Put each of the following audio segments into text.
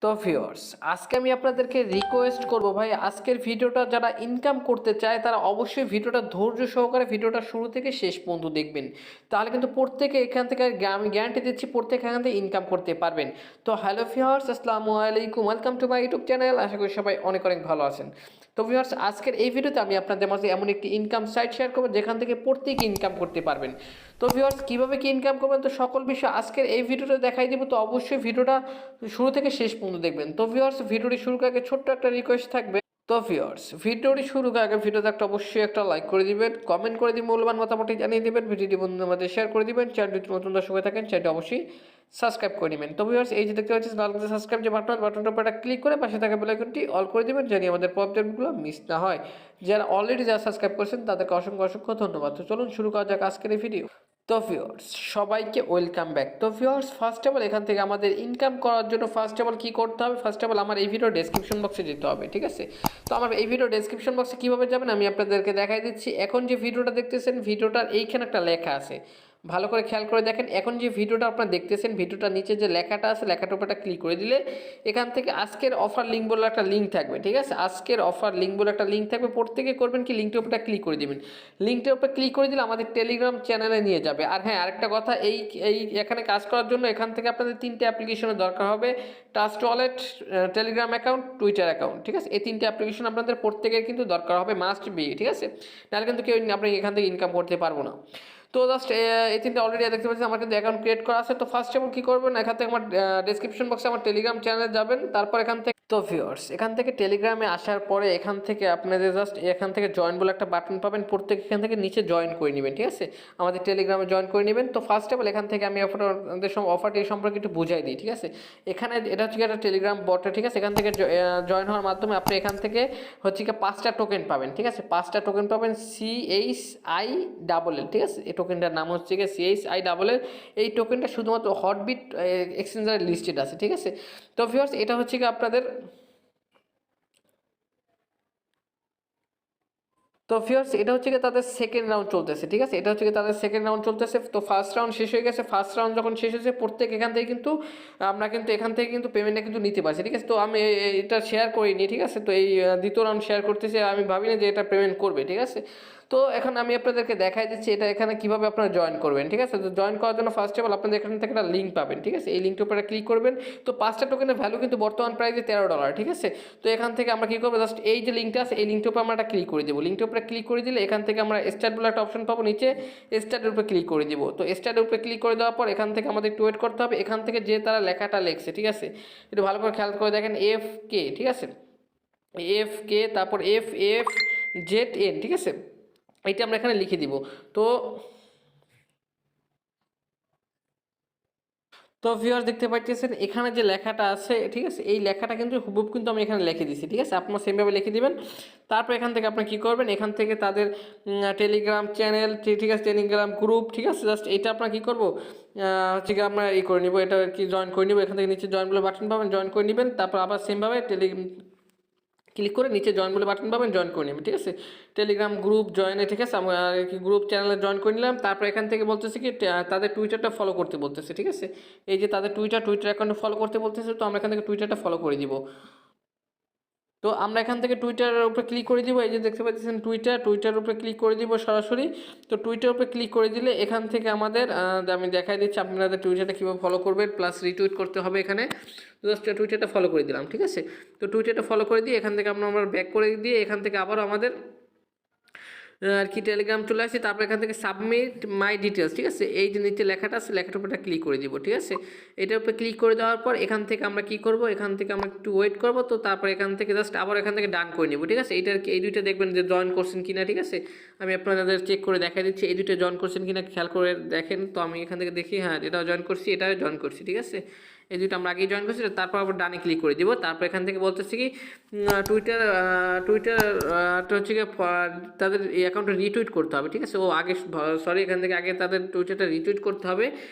তো ভিউয়ার্স আজকে আমি আপনাদেরকে রিকোয়েস্ট করব ভাই আজকের ভিডিওটা যারা ইনকাম করতে চায় তারা অবশ্যই ভিডিওটা ধৈর্য সহকারে ভিডিওটা শুরু থেকে শেষ পর্যন্ত দেখবেন, তাহলে কিন্তু প্রত্যেকে এখান থেকে আমি গ্যারান্টি দিচ্ছি প্রত্যেকে এখান থেকে ইনকাম করতে পারবেন। তো হ্যালো ভিউয়ার্স, আসসালামু আলাইকুম, welcome to my YouTube channel. আশা করি সবাই অনেক অনেক ভালো আছেন। তো ভিউয়ার্স আজকের এই ভিডিওতে আমি আপনাদের মাঝে এমন একটি ইনকাম সাইট শেয়ার করবো যেখান থেকে প্রত্যেকে ইনকাম করতে পারবেন। তো ভিউয়ার্স কীভাবে কি ইনকাম করবেন তো সকল বিষয় আজকের এই ভিডিওটা দেখাই দেবো, তো অবশ্যই ভিডিওটা শুরু থেকে শেষ পর্যন্ত দেখবেন। তো ভিউয়ার্স ভিডিওটি শুরু আগে ছোট্ট একটা রিকোয়েস্ট থাকবে। তো ভিউয়ার্স ভিডিওটি শুরু আগে ভিডিওতে একটা অবশ্যই একটা লাইক করে দিবেন, কমেন্ট করে দিবেন, মূল্যবান মতামতটি জানিয়ে দিবেন, ভিডিওটি বন্ধুদের মধ্যে শেয়ার করে দিবেন। চ্যানেলটি নতুন দর্শক হয়ে থাকেন চ্যানেলটি অবশ্যই সাবস্ক্রাইব করে নেবেন। তো ভিউয়ার্স এই যে দেখতে পাচ্ছেন লাল সাবস্ক্রাইব যে বাটনটার উপর একটা ক্লিক করে পাশে থাকা বেল আইকনটি অল করে দিবেন, জানি আমাদের আপডেটগুলো মিস না হয়। যারা অলরেডি যারা সাবস্ক্রাইব করেছেন তাদেরকে অসংখ্য অসংখ্য ধন্যবাদ। তো চলুন শুরু করা যাক আজকের এই ভিডিও। তো ভিউয়ার্স সবাইকে ওয়েলকাম ব্যাক। তো ভিউয়ার্স ফার্স্ট অফ অল এখান থেকে আমাদের ইনকাম করার জন্য ফার্স্ট অফ অল কী করতে হবে, ফার্স্ট অফ অল আমার এই ভিডিও ডেসক্রিপশন বক্সে যেতে হবে, ঠিক আছে। তো আমার এই ভিডিও ডেসক্রিপশন বক্সে কীভাবে যাবেন আমি আপনাদেরকে দেখাই দিচ্ছি। এখন যে ভিডিওটা দেখতেছেন ভিডিওটার এইখানে একটা লেখা আছে, ভালো করে খেয়াল করে দেখেন। এখন যে ভিডিওটা আপনারা দেখতেছেন ভিডিওটার নিচে যে লেখাটা আছে লেখাটার উপর একটা ক্লিক করে দিলে এখান থেকে আজকের অফার লিঙ্ক বলে একটা লিঙ্ক থাকবে, ঠিক আছে। আজকের অফার লিঙ্ক বলে একটা লিঙ্ক থাকবে, প্রত্যেকে করবেন কি লিঙ্কটার উপরটা ক্লিক করে দিবেন। লিঙ্কটার উপর ক্লিক করে দিলে আমাদের টেলিগ্রাম চ্যানেলে নিয়ে যাবে। আর হ্যাঁ আরেকটা কথা, এই এই এখানে কাজ করার জন্য এখান থেকে আপনাদের 3টে অ্যাপ্লিকেশনের দরকার হবে, trust wallet, Telegram account, Twitter account, ঠিক আছে। এই 3টে অ্যাপ্লিকেশন আপনাদের প্রত্যেকের কিন্তু দরকার হবে, মাস্ট বি, ঠিক আছে। নাহলে কিন্তু কেউ আপনি এখান থেকে ইনকাম করতে পারবো না। তো জাস্ট এই 3টে অলরেডি দেখতে পাচ্ছি আমার কিন্তু অ্যাকাউন্ট ক্রিয়েট করা আছে। তো ফার্স্ট অফ অল কী করবেন, এখান থেকে আমার ডেসক্রিপশন বক্সে আমার টেলিগ্রাম চ্যানেলে যাবেন, তারপর এখান থেকে তো ভিউয়ার্স এখান থেকে টেলিগ্রামে আসার পরে এখান থেকে আপনাদের জাস্ট এখান থেকে জয়েন বলে একটা বাটন পাবেন, প্রত্যেক এখান থেকে নিচে জয়েন করে নেবেন, ঠিক আছে। আমাদের টেলিগ্রামে জয়েন করে নেবেন। তো ফার্স্ট অফ অল এখান থেকে আমি আপনাদের অফারটি সম্পর্কে একটু বুঝাই দিই, ঠিক আছে। এখানে এটা হচ্ছে একটা টেলিগ্রাম বটে, ঠিক আছে। এখান থেকে জয়েন হওয়ার মাধ্যমে আপনি এখান থেকে হচ্ছে কি 5টা টোকেন পাবেন, ঠিক আছে। 5টা টোকেন পাবেন CHILL, ঠিক আছে। এই টোকেনটার নাম হচ্ছে কি CHILL। এই টোকেনটা শুধুমাত্র হটবিট এক্সচেঞ্জারে লিস্টেড আছে, ঠিক আছে। তো ভিউয়ার্স এটা হচ্ছে কি আপনাদের তো ভিউয়ার্স এটা হচ্ছে কি তাদের সেকেন্ড রাউন্ড চলতেছে, ঠিক আছে। এটা হচ্ছে কি তাদের সেকেন্ড রাউন্ড চলতেছে। তো ফার্স্ট রাউন্ড শেষ হয়ে গেছে, ফার্স্ট রাউন্ড যখন শেষ হয়েছে প্রত্যেক এখান থেকে কিন্তু আমরা কিন্তু এখান থেকে কিন্তু পেমেন্টটা কিন্তু নিতে পারছি, ঠিক আছে। তো আমি এটা শেয়ার করিনি, ঠিক আছে। তো এই দ্বিতীয় রাউন্ড শেয়ার করতেছি, আমি ভাবি না যে এটা পেমেন্ট করবে, ঠিক আছে। তো এখন আমি আপনাদেরকে দেখাই দিচ্ছি এটা এখানে কীভাবে আপনারা জয়েন করবেন, ঠিক আছে। তো জয়েন করার জন্য ফার্স্ট অফ অল আপনাদের এখান থেকে একটা লিঙ্ক পাবেন, ঠিক আছে। এই লিঙ্কটার উপরে ক্লিক করবেন। তো 5টা টোকেনের ভ্যালু কিন্তু বর্তমান প্রাইসে $13, ঠিক আছে। তো এখান থেকে আমরা কী করবো, জাস্ট এই যে লিঙ্কটা আছে এই লিঙ্কটার উপর আমরা একটা ক্লিক করে দেবো। লিঙ্কটার উপরে ক্লিক করে দিলে এখান থেকে আমরা স্টার্ট বলে একটা অপশন পাবো, নিচে স্টার্টের উপরে ক্লিক করে দিব। তো স্টার্টের উপরে ক্লিক করে দেওয়ার পর এখান থেকে আমাদের একটু ওয়েট করতে হবে। এখান থেকে যে তারা লেখাটা লেখছে, ঠিক আছে, একটু ভালো করে খেয়াল করে দেখেন FK, ঠিক আছে। FK তারপর FFZN, ঠিক আছে। এইটা আমরা এখানে লিখে দিব। তো তো ভিউয়ার্স দেখতে পাচ্ছেন এখানে যে লেখাটা আছে, ঠিক আছে, এই লেখাটা কিন্তু হুবহু কিন্তু আমি এখানে লিখে দিচ্ছি, ঠিক আছে। আপনারা সেমভাবে লিখে দিবেন। তারপর এখান থেকে আপনি কী করবেন, এখান থেকে তাদের টেলিগ্রাম চ্যানেল, ঠিক আছে, টেলিগ্রাম গ্রুপ, ঠিক আছে, জাস্ট এইটা আপনার কী করবো হচ্ছে কি আমরা করে নিব, এটা কি জয়েন করে নিব। এখান থেকে নিচে জয়েন বলে বাটন পাবেন, জয়েন করে নেবেন। তারপর আবার সেমভাবে ক্লিক করে নিচে জয়েন বলে বাটন পাবেন, জয়েন করে নেবেন, ঠিক আছে। টেলিগ্রাম গ্রুপ জয়েনে, ঠিক আছে, গ্রুপ চ্যানেলে জয়েন করে নিলাম। তারপর এখান থেকে বলতেছে কি তাদের টুইটারটা ফলো করতে বলতেছে, ঠিক আছে। এই যে তাদের টুইটার অ্যাকাউন্টে ফলো করতে বলতেছে, তো আমরা এখান থেকে টুইটারটা ফলো করে দিব। তো আমরা এখান থেকে টুইটারের উপরে ক্লিক করে দিব। এই যে দেখতে পাচ্ছেন টুইটারের উপরে ক্লিক করে দিব সরাসরি। তো টুইটারের উপরে ক্লিক করে দিলে এখান থেকে আমাদের আমি দেখাই দিচ্ছি আপনাদের টুইটারটা কীভাবে ফলো করবেন, প্লাস রিটুইট করতে হবে এখানে। জাস্ট টুইটারটা ফলো করে দিলাম, ঠিক আছে। তো টুইটারটা ফলো করে দিয়ে এখান থেকে আমরা ব্যাক করে দিয়ে এখান থেকে আবারও আমাদের আর কি টেলিগ্রাম চলে আসছে। তারপর এখান থেকে সাবমিট মাই ডিটেলস, ঠিক আছে, এই যে নিচে লেখাটা আছে লেখাটার উপরে ক্লিক করে দিব, ঠিক আছে। এটার উপরে ক্লিক করে দেওয়ার পর এখান থেকে আমরা কি করব, এখান থেকে আমরা একটু ওয়েট করব। তো তারপর এখান থেকে জাস্ট আবার এখান থেকে ডান করে নিব, ঠিক আছে। এই দুইটা দেখবেন যে জয়েন করছেন কিনা, ঠিক আছে। আমি আপনাদের চেক করে দেখা দিচ্ছি এই দুইটা জয়েন করছেন কিনা, খেয়াল করে দেখেন। তো আমি এখান থেকে দেখি, হ্যাঁ এটাও জয়েন করছি, এটাও জয়েন করছি, ঠিক আছে। এই দুটো আমরা আগেই জয়েন করছি। তারপর আবার ডানে ক্লিক করে দিব। তারপর এখান থেকে বলতেছি কি টুইটারটা হচ্ছে কি তাদের এই অ্যাকাউন্টে রিটুইট করতে হবে, ঠিক আছে। এখান থেকে আগে তাদের টুইটারটা রিটুইট করতে হবে।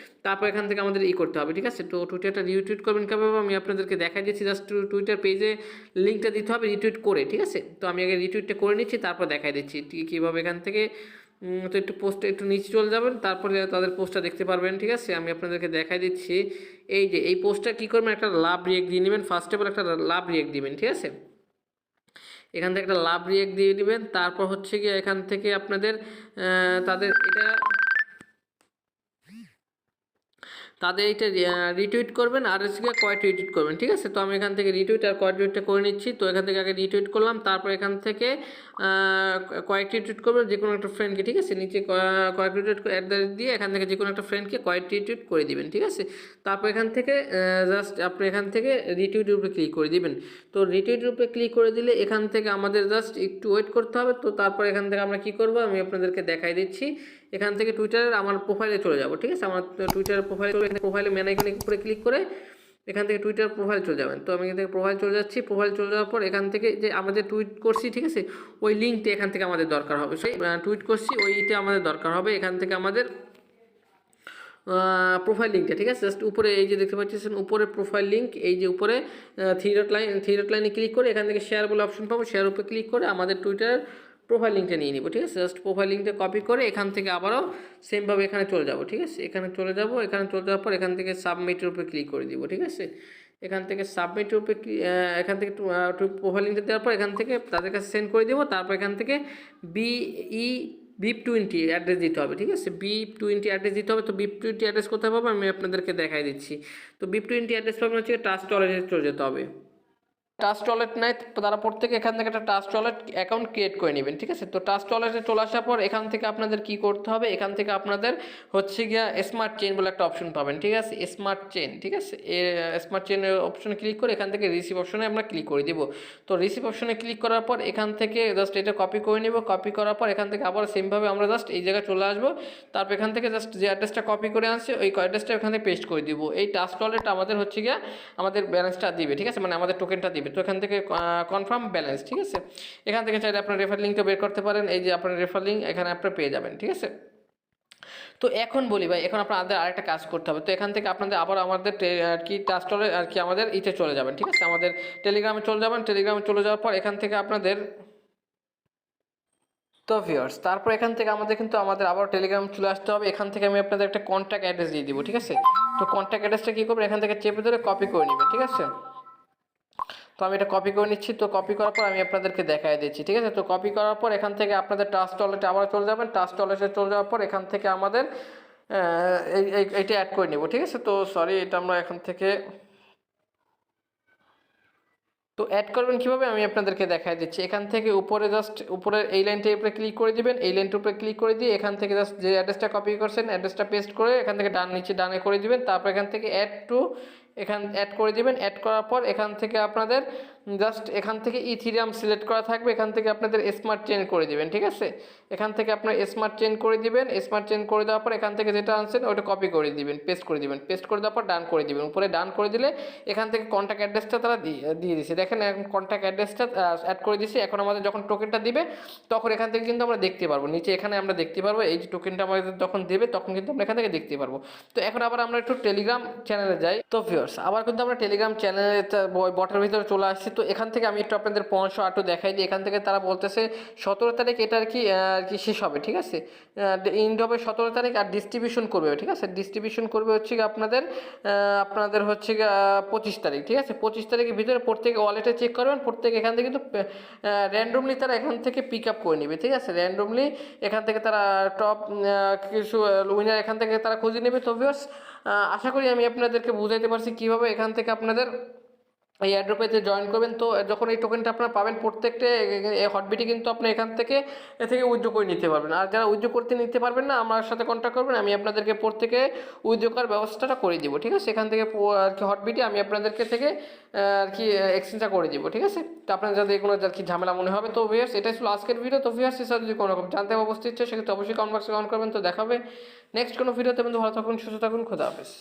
তারপর এখান থেকে আমাদের করতে হবে, ঠিক আছে। তো টুইটারটা রিটুইট করবেন কীভাবে আমি আপনাদেরকে দেখাই দিচ্ছি। জাস্ট টুইটার পেজে লিঙ্কটা দিতে হবে রিটুইট করে, ঠিক আছে। তো আমি আগে রিটুইটটা করে নিচ্ছি, তারপর দেখাই দিচ্ছি কীভাবে এখান থেকে তো একটু পোস্টে একটু নিচে চলে যাবেন, তারপরে তাদের পোস্টটা দেখতে পারবেন। ঠিক আছে, আমি আপনাদেরকে দেখাই দিচ্ছি। এই যে এই পোস্টটা কী করবেন, একটা লাভ রিয়েক্ট দিয়ে নেবেন। ফার্স্ট অফ অল একটা লাভ রিয়েক্ট দিবেন। ঠিক আছে, এখান থেকে একটা লাভ রিয়েক্ট দিয়ে দিবেন। তারপর হচ্ছে গিয়ে এখান থেকে আপনাদের তাদের এটা রিটুইট করবেন আর হচ্ছে কয়েক রিটুইট করবেন। ঠিক আছে, তো আমি এখান থেকে রিটুইট আর কয়েক রিটুইটটা করে নিচ্ছি। তো এখান থেকে আগে রিটুইট করলাম, তারপর এখান থেকে কয়েক রিটুইট করবেন যে কোনো একটা ফ্রেন্ডকে। ঠিক আছে, নিচে কয়েক রিটুইট দিয়ে এখান থেকে যে কোনো একটা ফ্রেন্ডকে কয়েক রিটুইট করে দিবেন। ঠিক আছে, তারপর এখান থেকে জাস্ট আপনি এখান থেকে রিটুইটের উপরে ক্লিক করে দিবেন। তো রিটুইটের উপরে ক্লিক করে দিলে এখান থেকে আমাদের জাস্ট একটু ওয়েট করতে হবে। তো তারপর এখান থেকে আমরা কী করবো আমি আপনাদেরকে দেখাই দিচ্ছি। এখান থেকে টুইটারের আমার প্রোফাইলে চলে যাব। ঠিক আছে, আমার টুইটারের প্রোফাইলে মেন আইকনের উপরে ক্লিক করে এখান থেকে টুইটার প্রোফাইল চলে যাবেন। তো আমি এখান থেকে প্রোফাইল চলে যাচ্ছি। প্রোফাইল চলে যাওয়ার পর এখান থেকে যে আমাদের টুইট করছি, ঠিক আছে, ওই লিঙ্কটা এখান থেকে আমাদের দরকার হবে। সেই টুইট করছি ওইটা আমাদের দরকার হবে। এখান থেকে আমাদের প্রোফাইল লিঙ্কটা, ঠিক আছে, জাস্ট উপরে এই যে দেখতে পাচ্ছেন উপরে প্রোফাইল লিঙ্ক, এই যে উপরে থ্রি ডট লাইনে ক্লিক করে এখান থেকে শেয়ার বলে অপশন পাবো। শেয়ার উপরে ক্লিক করে আমাদের টুইটার প্রোফাইল লিঙ্কটা নিয়ে নিব। ঠিক আছে, জাস্ট প্রোফাইল লিঙ্কটা কপি করে এখান থেকে আবারও সেমভাবে এখানে চলে যাব। ঠিক আছে, এখানে চলে যাব। এখানে চলে যাওয়ার পর এখান থেকে সাবমিটের উপরে ক্লিক করে দিব। ঠিক আছে, এখান থেকে সাবমিটের উপরে এখান থেকে প্রোফাইল লিঙ্কটা দেওয়ার পর এখান থেকে তাদের কাছে সেন্ড করে দেবো। তারপর এখান থেকে BIP20 অ্যাড্রেস দিতে হবে। ঠিক আছে, BIP20 অ্যাড্রেস দিতে হবে। তো BIP20 অ্যাড্রেস কোথায় পাবো আমি আপনাদেরকে দেখাই দিচ্ছি। তো BIP20 অ্যাড্রেস পাবেন হচ্ছে ট্রাস্ট ওয়ালেটে চলে যেতে হবে। ট্রাস্ট ওয়ালেট নাই তারা প্রত্যেকে এখান থেকে একটা ট্রাস্ট ওয়ালেট অ্যাকাউন্ট ক্রিয়েট করে নেবেন। ঠিক আছে, তো ট্রাস্ট ওয়ালেটে চলে আসার পর এখান থেকে আপনাদের কি করতে হবে, এখান থেকে আপনাদের হচ্ছে গিয়া স্মার্ট চেইন বলে একটা অপশন পাবেন। ঠিক আছে, স্মার্ট চেইন, ঠিক আছে, স্মার্ট চেইনের অপশনে ক্লিক করে এখান থেকে রিসিভ অপশনে আমরা ক্লিক করে দেবো। তো রিসিভ অপশনে ক্লিক করার পর এখান থেকে জাস্ট এটা কপি করে নেব। কপি করার পর এখান থেকে আবার সেমভাবে আমরা জাস্ট এই জায়গায় চলে আসবো। তারপর এখান থেকে জাস্ট যে অ্যাড্রেসটা কপি করে আনছে ওই অ্যাড্রেসটা এখান থেকে পেস্ট করে দিব। এই ট্রাস্ট ওয়ালেট আমাদের হচ্ছে গিয়া আমাদের ব্যালেন্সটা দিবে। ঠিক আছে, মানে আমাদের টোকেনটা দিবে। তো এখান থেকে কনফার্ম ব্যালেন্স। ঠিক আছে, এখান থেকে চাইলে আপনার রেফার লিঙ্কটা বের করতে পারেন। এই যে আপনার রেফার লিঙ্ক এখানে আপনারা পেয়ে যাবেন। ঠিক আছে, তো এখন বলি ভাই, এখন আপনাদের আরেকটা কাজ করতে হবে। তো এখান থেকে আপনাদের আবার আমাদের আর কি ট্রাস্টলে আর কি আমাদের ইতে চলে যাবেন। ঠিক আছে, আমাদের টেলিগ্রামে চলে যাবেন। টেলিগ্রামে চলে যাওয়ার পর এখান থেকে আপনাদের তো ভিউয়ার্স তারপর এখান থেকে আমাদের কিন্তু আবার টেলিগ্রাম চলে আসতে হবে। এখান থেকে আমি আপনাদের একটা কন্ট্যাক্ট অ্যাড্রেস দিয়ে দিব। ঠিক আছে, তো কন্ট্যাক্ট অ্যাড্রেসটা কী করবেন, এখান থেকে চেপে ধরে কপি করে নেবেন। ঠিক আছে, তো আমি এটা কপি করে নিচ্ছি। তো কপি করার পর আমি আপনাদেরকে দেখাই দিচ্ছি। ঠিক আছে, তো কপি করার পর এখান থেকে আপনাদের ট্রাস্ট ওয়ালেটে আবার চলে যাবেন। ট্রাস্ট ওয়ালেটে চলে যাওয়ার পর এখান থেকে আমাদের এইটা অ্যাড করে নেব। ঠিক আছে, তো সরি এটা আমরা এখান থেকে তো অ্যাড করবেন কীভাবে আমি আপনাদেরকে দেখাই দিচ্ছি। এখান থেকে উপরে জাস্ট উপরে এই লাইনটার উপরে ক্লিক করে দিবেন। এই লাইনটার উপরে ক্লিক করে দিয়ে এখান থেকে জাস্ট যে অ্যাড্রেসটা কপি করছেন অ্যাড্রেসটা পেস্ট করে এখান থেকে নিচে ডানে করে দিবেন। তারপর এখান থেকে অ্যাড করে দিবেন। অ্যাড করার পর এখান থেকে আপনাদের জাস্ট এখান থেকে ইথিরিয়াম সিলেক্ট করা থাকবে। এখান থেকে আপনাদের স্মার্ট চেইন করে দিবেন। ঠিক আছে, এখান থেকে আপনার স্মার্ট চেইন করে দিবেন। স্মার্ট চেইন করে দেওয়ার পর এখান থেকে যেটা আনছেন ওটা কপি করে দিবেন, পেস্ট করে দিবেন। পেস্ট করে দেওয়ার পর ডান করে দিবেন। উপরে ডান করে দিলে এখান থেকে কন্ট্যাক্ট অ্যাড্রেসটা তারা দিয়ে দিচ্ছে। দেখেন এখন কন্ট্যাক্ট অ্যাড্রেসটা অ্যাড করে দিয়েছি। এখন আমাদের যখন টোকেনটা দিবে তখন এখান থেকে কিন্তু আমরা দেখতে পারবো, নিচে এখানে আমরা দেখতে পারবো এই যে টোকেনটা আমাদের যখন দেবে তখন কিন্তু আমরা এখান থেকে দেখতে পারবো। তো এখন আবার আমরা একটু টেলিগ্রাম চ্যানেলে যাই। তো ভিউয়ার্স আবার কিন্তু আমরা টেলিগ্রাম চ্যানেলে বটের ভিতরে চলে আসছি। তো এখান থেকে আমি একটু আপনাদের পরামর্শ আরও দেখাই দিই। এখান থেকে তারা বলতেছে 17 তারিখ এটা আর কি শেষ হবে। ঠিক আছে, এন্ড হবে 17 তারিখ আর ডিস্ট্রিবিউশন করবে। ঠিক আছে, ডিস্ট্রিবিউশন করবে হচ্ছে আপনাদের হচ্ছে 25 তারিখ। ঠিক আছে, 25 তারিখের ভিতরে প্রত্যেকে ওয়ালেটে চেক করবেন। প্রত্যেকে এখান থেকে কিন্তু র্যান্ডমলি তারা এখান থেকে পিক আপ করে নেবে। ঠিক আছে, র্যান্ডমলি এখান থেকে তারা টপ কিছু উইনার এখান থেকে তারা খুঁজে নেবে। তো ভিউয়ার্স আশা করি আমি আপনাদেরকে বুঝাইতে পারছি কীভাবে এখান থেকে আপনাদের এই অ্যাড্রপেতে জয়েন করবেন। তো যখন এই টোকেনটা আপনারা পাবেন প্রত্যেকটা হটবিটে কিন্তু আপনি এখান থেকে উইথড্র করে নিতে পারবেন। আর যারা উইথড্র করতে নিতে পারবেন না আমার সাথে কন্ট্যাক্ট করবেন, আমি আপনাদেরকে প্রত্যেকে উইথড্র করার ব্যবস্থাটা করে দিব। ঠিক আছে, এখান থেকে আর কি হটবিটে আমি আপনাদেরকে থেকে আর কি এক্সচেঞ্জটা করে দিব। ঠিক আছে, তো আপনাদের যাদের কোনো আর কি ঝামেলা মনে হবে। তো ভিউয়ার্স এটাই ছিল আজকের ভিডিও। তো ভিউয়ার্স এছাড়া যদি কোনো রকম জানতে অবস্থিত ইচ্ছে সেক্ষেত্রে অবশ্যই কমেন্ট বক্সে কমেন্ট করবেন। তো দেখাবে নেক্সট কোনো ভিডিওতে। বন্ধু ভালো থাকুন, সুস্থ থাকুন, খোদা হাফেজ।